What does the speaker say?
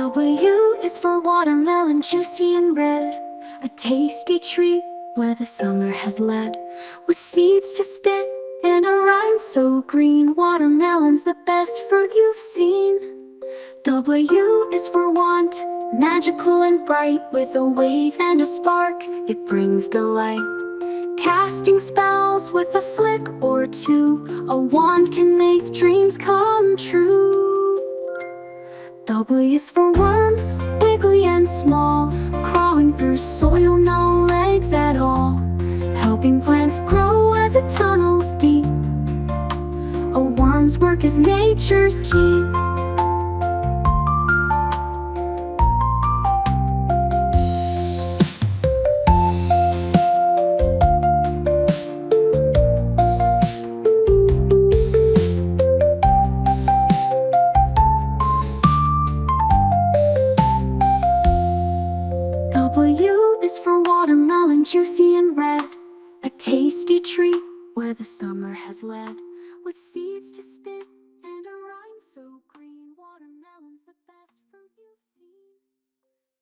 W is for watermelon, juicy and red. A tasty treat where the summer has led. With seeds to spit and a rind so green. Watermelon's the best fruit you've seen. W is for want, magical and bright. With a wave and a spark, it brings delight. Casting spells with a flick or two. A wand can make dreams come true. W is for worm, wiggly and small. Crawling through soil, no legs at all. Helping plants grow as it tunnels deep. A worm's work is nature's key. W is for watermelon, juicy and red. A tasty treat where the summer has led. With seeds to spit and a rind so green. Watermelon